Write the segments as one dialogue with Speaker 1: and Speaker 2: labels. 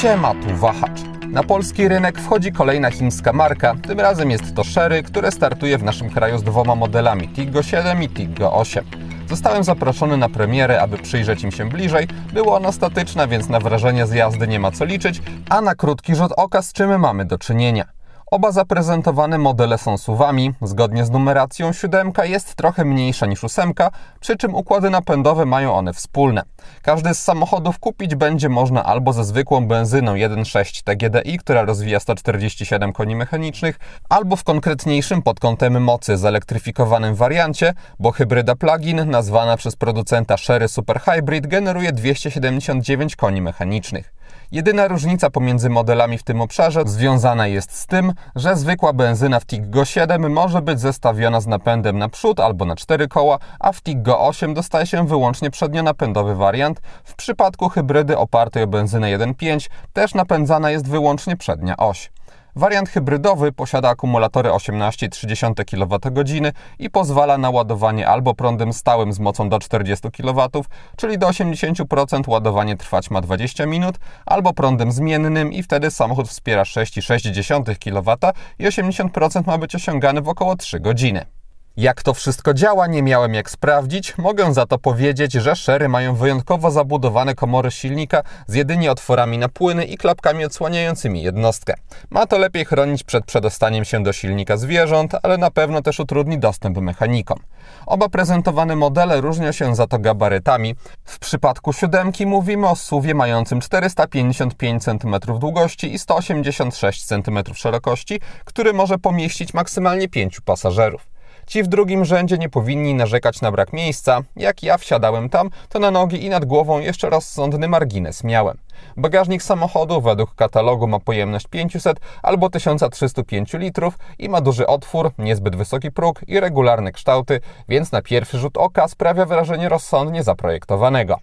Speaker 1: Siema, tu Wahacz. Na polski rynek wchodzi kolejna chińska marka, tym razem jest to Chery, które startuje w naszym kraju z dwoma modelami Tiggo 7 i Tiggo 8. Zostałem zaproszony na premierę, aby przyjrzeć im się bliżej. Było ono statyczne, więc na wrażenie z jazdy nie ma co liczyć, a na krótki rzut oka z czym mamy do czynienia. Oba zaprezentowane modele są SUV-ami. Zgodnie z numeracją 7 jest trochę mniejsza niż 8, przy czym układy napędowe mają one wspólne. Każdy z samochodów kupić będzie można albo ze zwykłą benzyną 1.6 TGDI, która rozwija 147 koni mechanicznych, albo w konkretniejszym pod kątem mocy zelektryfikowanym wariancie, bo hybryda plug-in nazwana przez producenta Chery Super Hybrid generuje 279 koni mechanicznych. Jedyna różnica pomiędzy modelami w tym obszarze związana jest z tym, że zwykła benzyna w Tiggo 7 może być zestawiona z napędem na przód albo na 4 koła, a w Tiggo 8 dostaje się wyłącznie przednionapędowy wariant. W przypadku hybrydy opartej o benzynę 1.5 też napędzana jest wyłącznie przednia oś. Wariant hybrydowy posiada akumulatory 18,3 kWh i pozwala na ładowanie albo prądem stałym z mocą do 40 kW, czyli do 80% ładowanie trwać ma 20 minut, albo prądem zmiennym i wtedy samochód wspiera 6,6 kW i 80% ma być osiągany w około 3 godziny. Jak to wszystko działa, nie miałem jak sprawdzić. Mogę za to powiedzieć, że Chery mają wyjątkowo zabudowane komory silnika z jedynie otworami na płyny i klapkami odsłaniającymi jednostkę. Ma to lepiej chronić przed przedostaniem się do silnika zwierząt, ale na pewno też utrudni dostęp mechanikom. Oba prezentowane modele różnią się za to gabarytami. W przypadku 7 mówimy o SUV-ie mającym 455 cm długości i 186 cm szerokości, który może pomieścić maksymalnie 5 pasażerów. Ci w drugim rzędzie nie powinni narzekać na brak miejsca. Jak ja wsiadałem tam, to na nogi i nad głową jeszcze rozsądny margines miałem. Bagażnik samochodu według katalogu ma pojemność 500 albo 1305 litrów i ma duży otwór, niezbyt wysoki próg i regularne kształty, więc na pierwszy rzut oka sprawia wrażenie rozsądnie zaprojektowanego.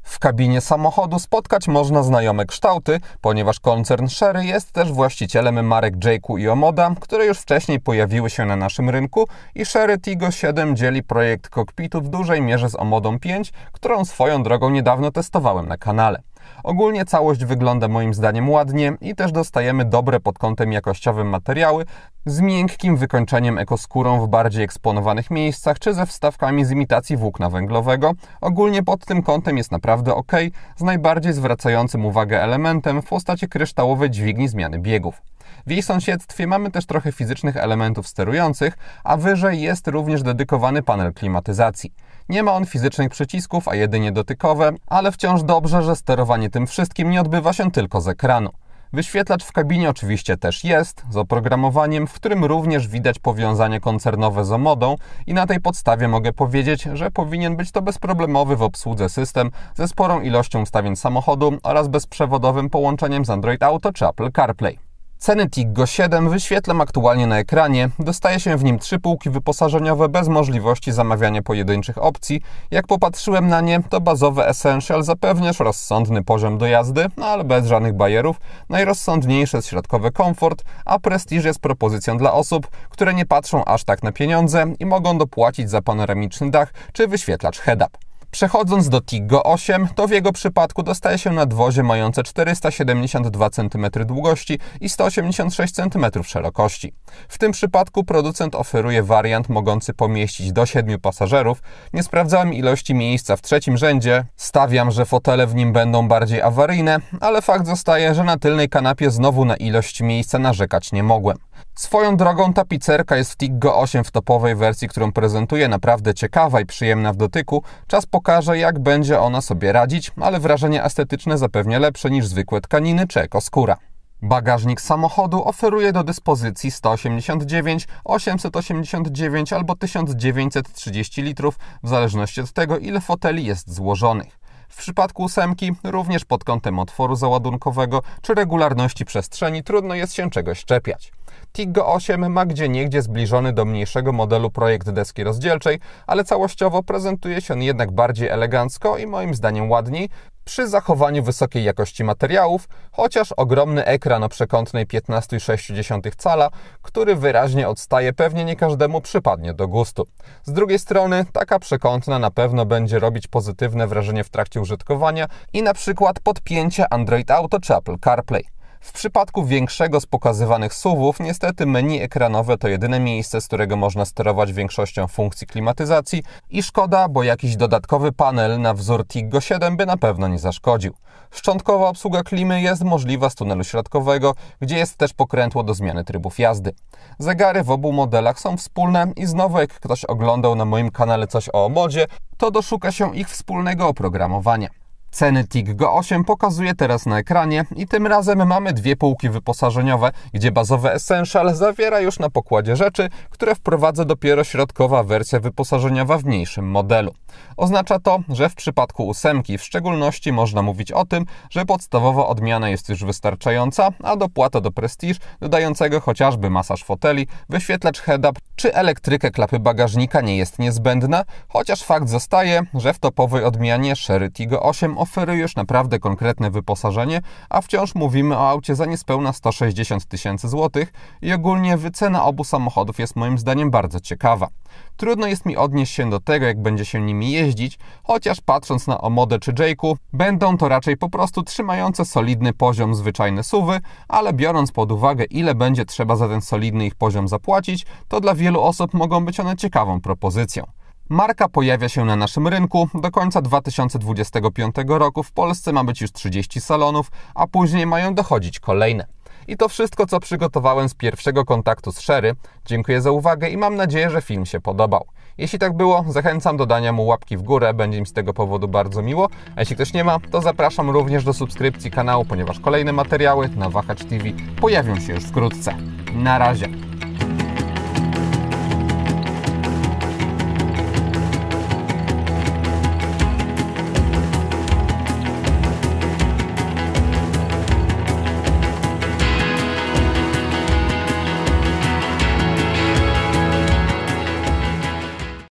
Speaker 1: W kabinie samochodu spotkać można znajome kształty, ponieważ koncern Chery jest też właścicielem marek Jayco i Omoda, które już wcześniej pojawiły się na naszym rynku i Chery Tiggo 7 dzieli projekt kokpitu w dużej mierze z Omodą 5, którą swoją drogą niedawno testowałem na kanale. Ogólnie całość wygląda moim zdaniem ładnie i też dostajemy dobre pod kątem jakościowym materiały z miękkim wykończeniem ekoskórą w bardziej eksponowanych miejscach czy ze wstawkami z imitacji włókna węglowego. Ogólnie pod tym kątem jest naprawdę ok, z najbardziej zwracającym uwagę elementem w postaci kryształowej dźwigni zmiany biegów. W jej sąsiedztwie mamy też trochę fizycznych elementów sterujących, a wyżej jest również dedykowany panel klimatyzacji. Nie ma on fizycznych przycisków, a jedynie dotykowe, ale wciąż dobrze, że sterowanie tym wszystkim nie odbywa się tylko z ekranu. Wyświetlacz w kabinie oczywiście też jest, z oprogramowaniem, w którym również widać powiązanie koncernowe z Omodą i na tej podstawie mogę powiedzieć, że powinien być to bezproblemowy w obsłudze system ze sporą ilością ustawień samochodu oraz bezprzewodowym połączeniem z Android Auto czy Apple CarPlay. Ceny Tiggo 7 wyświetlam aktualnie na ekranie. Dostaje się w nim 3 półki wyposażeniowe bez możliwości zamawiania pojedynczych opcji. Jak popatrzyłem na nie, to bazowe Essential zapewniasz rozsądny poziom do jazdy, ale bez żadnych bajerów. Najrozsądniejsze jest środkowy komfort, a Prestige jest propozycją dla osób, które nie patrzą aż tak na pieniądze i mogą dopłacić za panoramiczny dach czy wyświetlacz head-up. Przechodząc do Tiggo 8, to w jego przypadku dostaje się nadwozie mające 472 cm długości i 186 cm szerokości. W tym przypadku producent oferuje wariant mogący pomieścić do 7 pasażerów. Nie sprawdzałem ilości miejsca w trzecim rzędzie. Stawiam, że fotele w nim będą bardziej awaryjne, ale fakt zostaje, że na tylnej kanapie znowu na ilość miejsca narzekać nie mogłem. Swoją drogą tapicerka jest w Tiggo 8 w topowej wersji, którą prezentuję, naprawdę ciekawa i przyjemna w dotyku. Czas pokaże, jak będzie ona sobie radzić, ale wrażenie estetyczne zapewne lepsze niż zwykłe tkaniny czy ekoskóra. Bagażnik samochodu oferuje do dyspozycji 189, 889 albo 1930 litrów, w zależności od tego, ile foteli jest złożonych. W przypadku 8 również pod kątem otworu załadunkowego czy regularności przestrzeni trudno jest się czegoś czepiać. Tiggo 8 ma gdzieniegdzie zbliżony do mniejszego modelu projekt deski rozdzielczej, ale całościowo prezentuje się on jednak bardziej elegancko i moim zdaniem ładniej. przy zachowaniu wysokiej jakości materiałów, chociaż ogromny ekran o przekątnej 15,6 cala, który wyraźnie odstaje, pewnie nie każdemu przypadnie do gustu. Z drugiej strony taka przekątna na pewno będzie robić pozytywne wrażenie w trakcie użytkowania i na przykład podpięcie Android Auto czy Apple CarPlay. W przypadku większego z pokazywanych SUV-ów niestety menu ekranowe to jedyne miejsce, z którego można sterować większością funkcji klimatyzacji i szkoda, bo jakiś dodatkowy panel na wzór Tiggo 7 by na pewno nie zaszkodził. Szczątkowa obsługa klimy jest możliwa z tunelu środkowego, gdzie jest też pokrętło do zmiany trybów jazdy. Zegary w obu modelach są wspólne i znowu jak ktoś oglądał na moim kanale coś o modzie, to doszuka się ich wspólnego oprogramowania. Ceny Tiggo 8 pokazuję teraz na ekranie i tym razem mamy dwie półki wyposażeniowe, gdzie bazowe Essential zawiera już na pokładzie rzeczy, które wprowadza dopiero środkowa wersja wyposażeniowa w mniejszym modelu. Oznacza to, że w przypadku 8 w szczególności można mówić o tym, że podstawowa odmiana jest już wystarczająca, a dopłata do Prestige, dodającego chociażby masaż foteli, wyświetlacz head-up czy elektrykę klapy bagażnika nie jest niezbędna, chociaż fakt zostaje, że w topowej odmianie Chery Tiggo 8 oferuje już naprawdę konkretne wyposażenie, a wciąż mówimy o aucie za niespełna 160 000 złotych i ogólnie wycena obu samochodów jest moim zdaniem bardzo ciekawa. Trudno jest mi odnieść się do tego, jak będzie się nimi jeździć, chociaż patrząc na Omodę czy Jayku, będą to raczej po prostu trzymające solidny poziom zwyczajne SUV-y, ale biorąc pod uwagę, ile będzie trzeba za ten solidny ich poziom zapłacić, to dla wielu osób mogą być one ciekawą propozycją. Marka pojawia się na naszym rynku, do końca 2025 roku w Polsce ma być już 30 salonów, a później mają dochodzić kolejne. I to wszystko, co przygotowałem z pierwszego kontaktu z Chery. Dziękuję za uwagę i mam nadzieję, że film się podobał. Jeśli tak było, zachęcam do dania mu łapki w górę, będzie mi z tego powodu bardzo miło. A jeśli ktoś nie ma, to zapraszam również do subskrypcji kanału, ponieważ kolejne materiały na Wahacz TV pojawią się już wkrótce. Na razie!